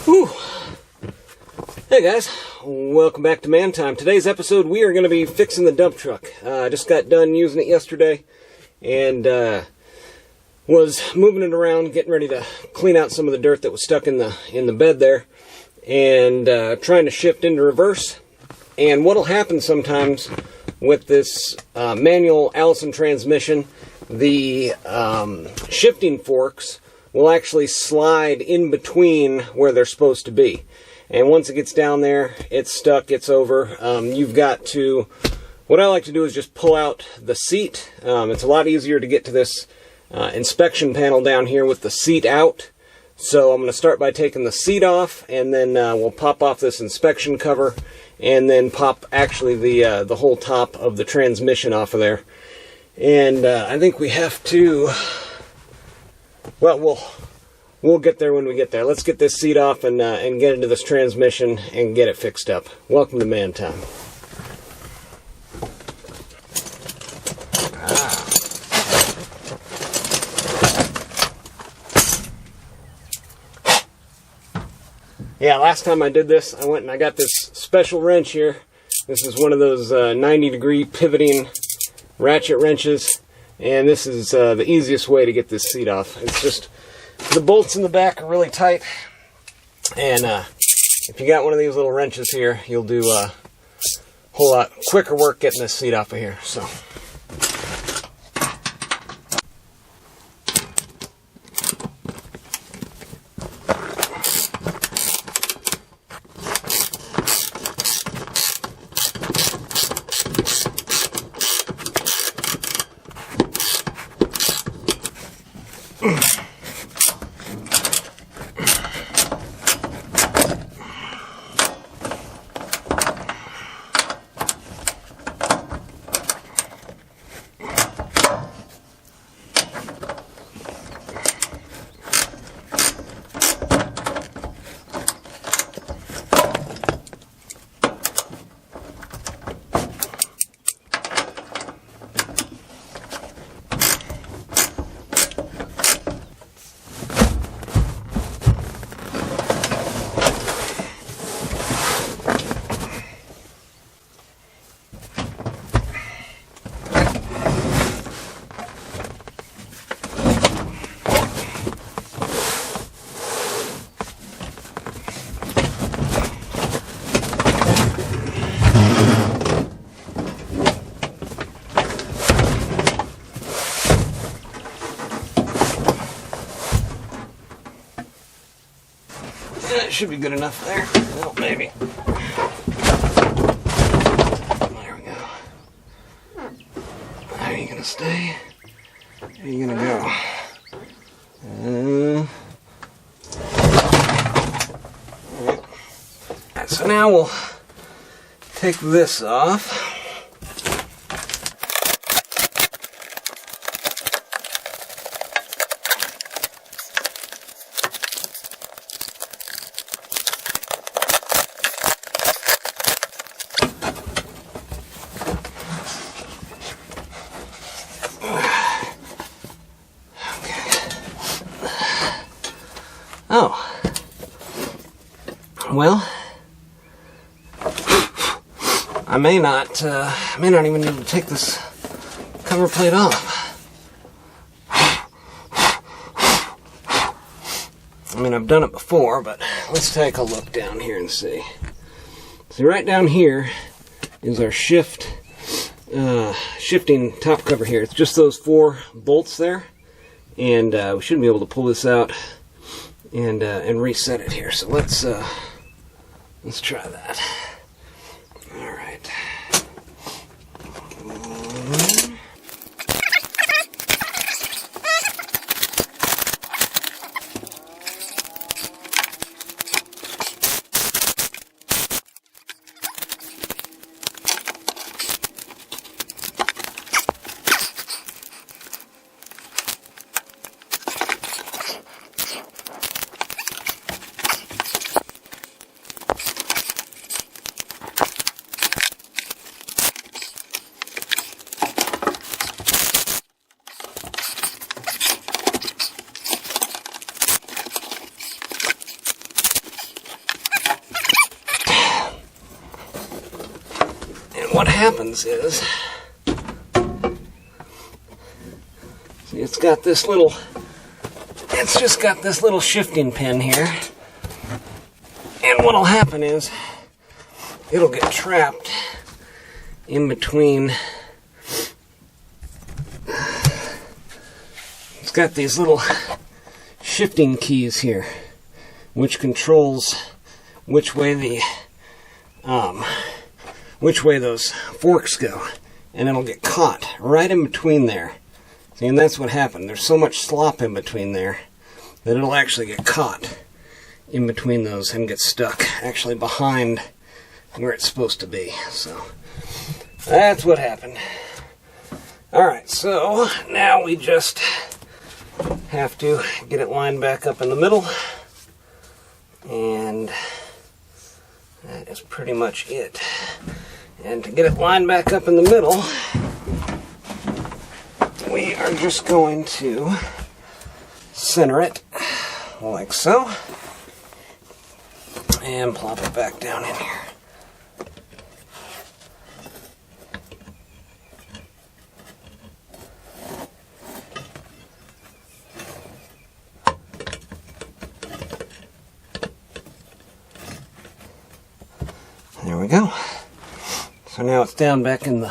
Whew. Hey guys, welcome back to Man Time. Today's episode we are going to be fixing the dump truck. I just got done using it yesterday and was moving it around, getting ready to clean out some of the dirt that was stuck in the bed there, and trying to shift into reverse. And what'll happen sometimes with this manual Allison transmission, the shifting forks will actually slide in between where they're supposed to be. And once it gets down there, it's stuck, it's over. You've got to, what I like to do is just pull out the seat. It's a lot easier to get to this inspection panel down here with the seat out. So I'm going to start by taking the seat off, and then we'll pop off this inspection cover, and then pop actually the whole top of the transmission off of there. And I think we have to, well, we'll get there when we get there. Let's get this seat off and get into this transmission and get it fixed up. Welcome to Man Time. Yeah, last time I did this, I went and I got this special wrench here. This is one of those 90-degree pivoting ratchet wrenches, and this is the easiest way to get this seat off. It's just, the bolts in the back are really tight, and if you got one of these little wrenches here, you'll do a whole lot quicker work getting this seat off of here. So. That should be good enough there. Well, maybe. There we go. How are you going to stay? How are you going to go? Alright, so now we'll take this off. Oh, well, I may not even need to take this cover plate off. I mean, I've done it before, but let's take a look down here and see. See, right down here is our shifting top cover here. It's just those 4 bolts there, and we should be able to pull this out and reset it here. So let's try that. All right. what happens is, see, it's got this little, it's just got this little shifting pin here. And what'll happen is, it'll get trapped in between. It's got these little shifting keys here, which controls which way those forks go, and it'll get caught right in between there. See, and that's what happened. There's so much slop in between there that it'll actually get caught in between those and get stuck actually behind where it's supposed to be. So that's what happened. Alright, so now we just have to get it lined back up in the middle, and that is pretty much it. And to get it lined back up in the middle, we are just going to center it like so, and plop it back down in here. There we go. So now it's down back in the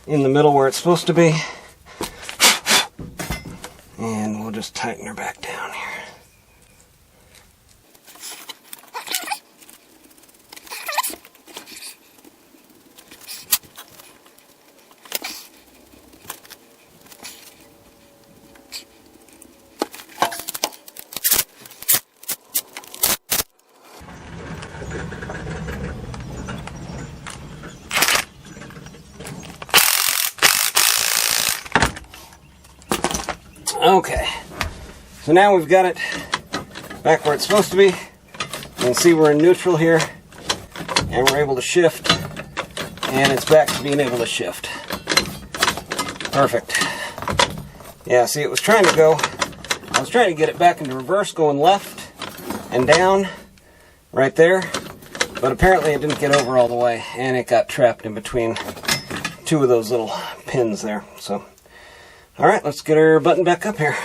middle where it's supposed to be. And we'll just tighten her back down here. Okay, so now we've got it back where it's supposed to be. You can see we're in neutral here, and we're able to shift, and it's back to being able to shift. Perfect. Yeah, see, it was trying to go, I was trying to get it back into reverse, going left and down right there, but apparently it didn't get over all the way, and it got trapped in between two of those little pins there. So alright, let's get her button back up here.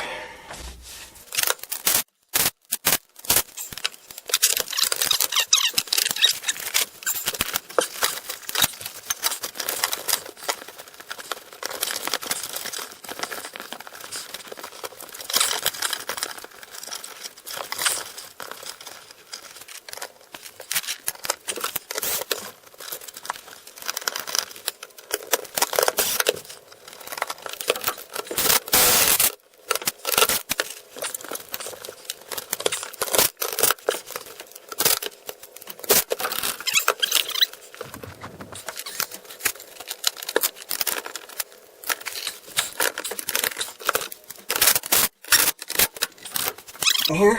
Here.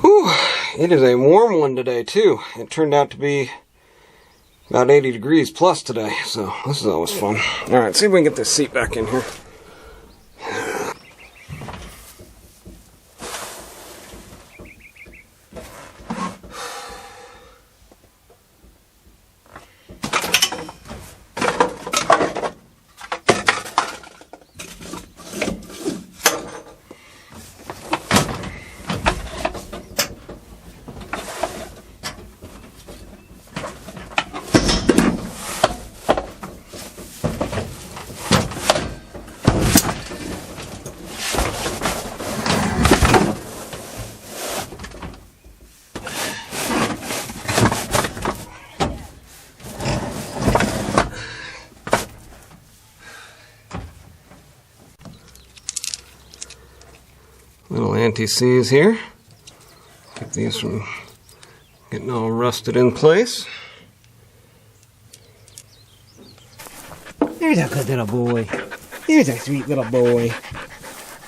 Whew, it is a warm one today too. It turned out to be about 80 degrees plus today, so this is always fun. Alright, see if we can get this seat back in here. Little anti-seize here. Keep these from getting all rusted in place. There's a good little boy. There's a sweet little boy.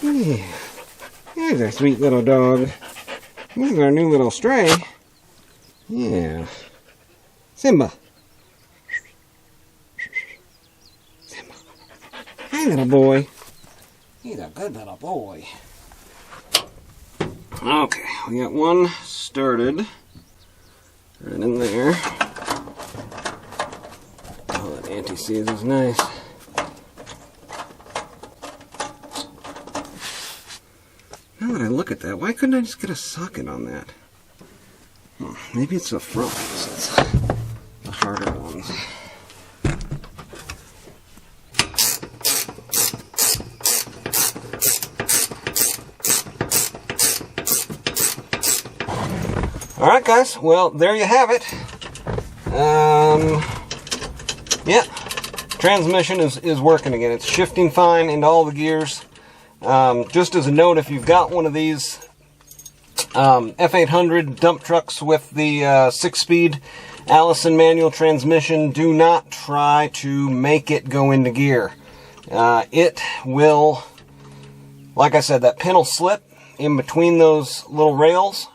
Yeah. There's a sweet little dog. This is our new little stray. Yeah. Simba. Simba. Hi, little boy. He's a good little boy. Okay, we got one started right in there. multi-seeds is nice. Now that I look at that, why couldn't I just get a socket on that? Maybe it's the front ones. It's the harder ones. Alright guys, well there you have it. Yeah, transmission is working again. It's shifting fine into all the gears. Just as a note, if you've got one of these F800 dump trucks with the 6-speed Allison manual transmission, do not try to make it go into gear. It will, like I said, that pin will slip in between those little rails,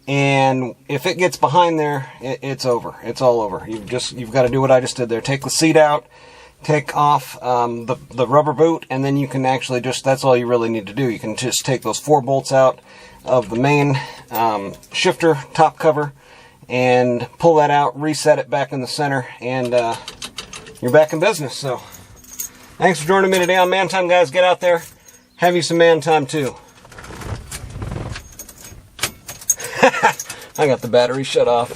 and if it gets behind there, it's over. It's all over. You've got to do what I just did there. Take the seat out, take off the rubber boot, and then you can actually that's all you really need to do. You can just take those 4 bolts out of the main shifter top cover and pull that out, reset it back in the center, and you're back in business. So thanks for joining me today on Man Time, guys. Get out there, have you some man time too. I got the battery shut off.